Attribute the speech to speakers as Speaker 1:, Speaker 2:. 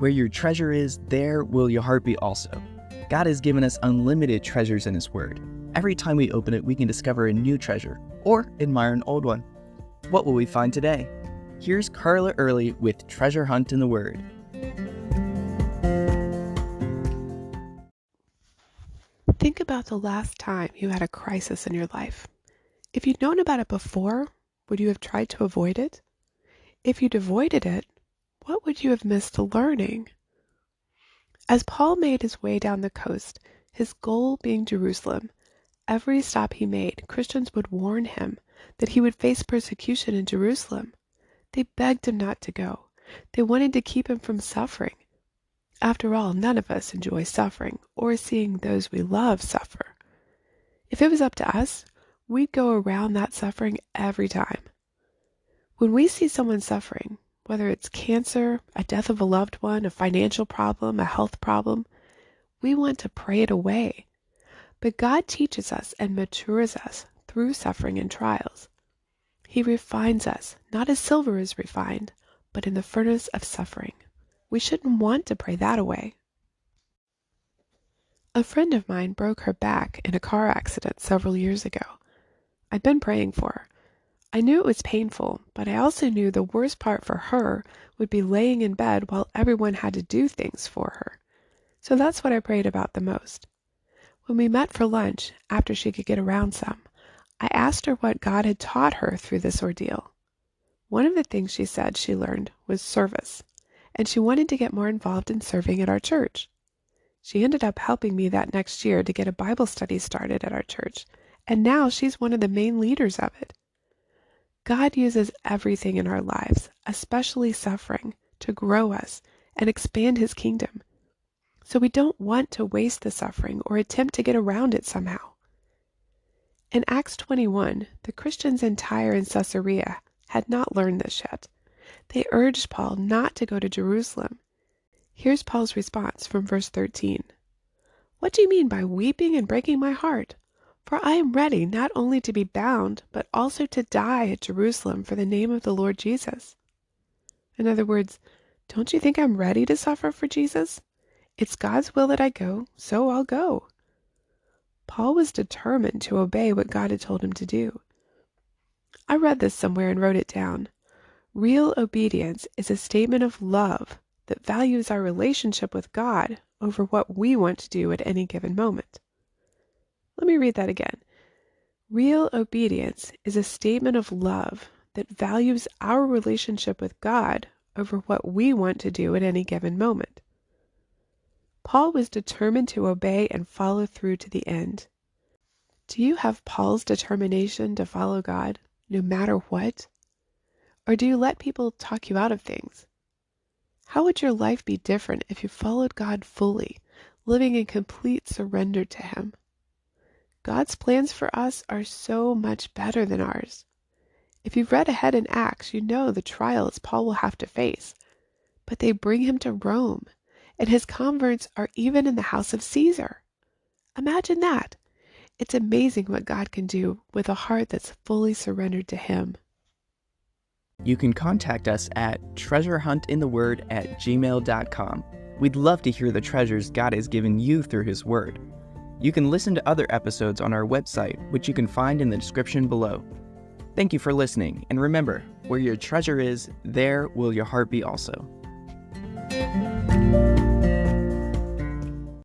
Speaker 1: Where your treasure is, there will your heart be also. God has given us unlimited treasures in His Word. Every time we open it, we can discover a new treasure or admire an old one. What will we find today? Here's Carla Early with Treasure Hunt in the Word.
Speaker 2: Think about the last time you had a crisis in your life. If you'd known about it before, would you have tried to avoid it? If you'd avoided it, what would you have missed learning? As Paul made his way down the coast, his goal being Jerusalem, every stop he made, Christians would warn him that he would face persecution in Jerusalem. They begged him not to go. They wanted to keep him from suffering. After all, none of us enjoy suffering or seeing those we love suffer. If it was up to us, we'd go around that suffering every time. When we see someone suffering, whether it's cancer, a death of a loved one, a financial problem, a health problem, we want to pray it away. But God teaches us and matures us through suffering and trials. He refines us, not as silver is refined, but in the furnace of suffering. We shouldn't want to pray that away. A friend of mine broke her back in a car accident several years ago. I'd been praying for her. I knew it was painful, but I also knew the worst part for her would be laying in bed while everyone had to do things for her. So that's what I prayed about the most. When we met for lunch, after she could get around some, I asked her what God had taught her through this ordeal. One of the things she said she learned was service, and she wanted to get more involved in serving at our church. She ended up helping me that next year to get a Bible study started at our church, and now she's one of the main leaders of it. God uses everything in our lives, especially suffering, to grow us and expand His kingdom. So we don't want to waste the suffering or attempt to get around it somehow. In Acts 21, the Christians in Tyre and Caesarea had not learned this yet. They urged Paul not to go to Jerusalem. Here's Paul's response from verse 13. "What do you mean by weeping and breaking my heart? For I am ready not only to be bound, but also to die at Jerusalem for the name of the Lord Jesus." In other words, don't you think I'm ready to suffer for Jesus? It's God's will that I go, so I'll go. Paul was determined to obey what God had told him to do. I read this somewhere and wrote it down. Real obedience is a statement of love that values our relationship with God over what we want to do at any given moment. Let me read that again. Real obedience is a statement of love that values our relationship with God over what we want to do at any given moment. Paul was determined to obey and follow through to the end. Do you have Paul's determination to follow God, no matter what? Or do you let people talk you out of things? How would your life be different if you followed God fully, living in complete surrender to Him? God's plans for us are so much better than ours. If you've read ahead in Acts, you know the trials Paul will have to face. But they bring him to Rome, and his converts are even in the house of Caesar. Imagine that. It's amazing what God can do with a heart that's fully surrendered to Him.
Speaker 1: You can contact us at treasurehuntintheword@gmail.com. We'd love to hear the treasures God has given you through His Word. You can listen to other episodes on our website, which you can find in the description below. Thank you for listening, and remember, where your treasure is, there will your heart be also.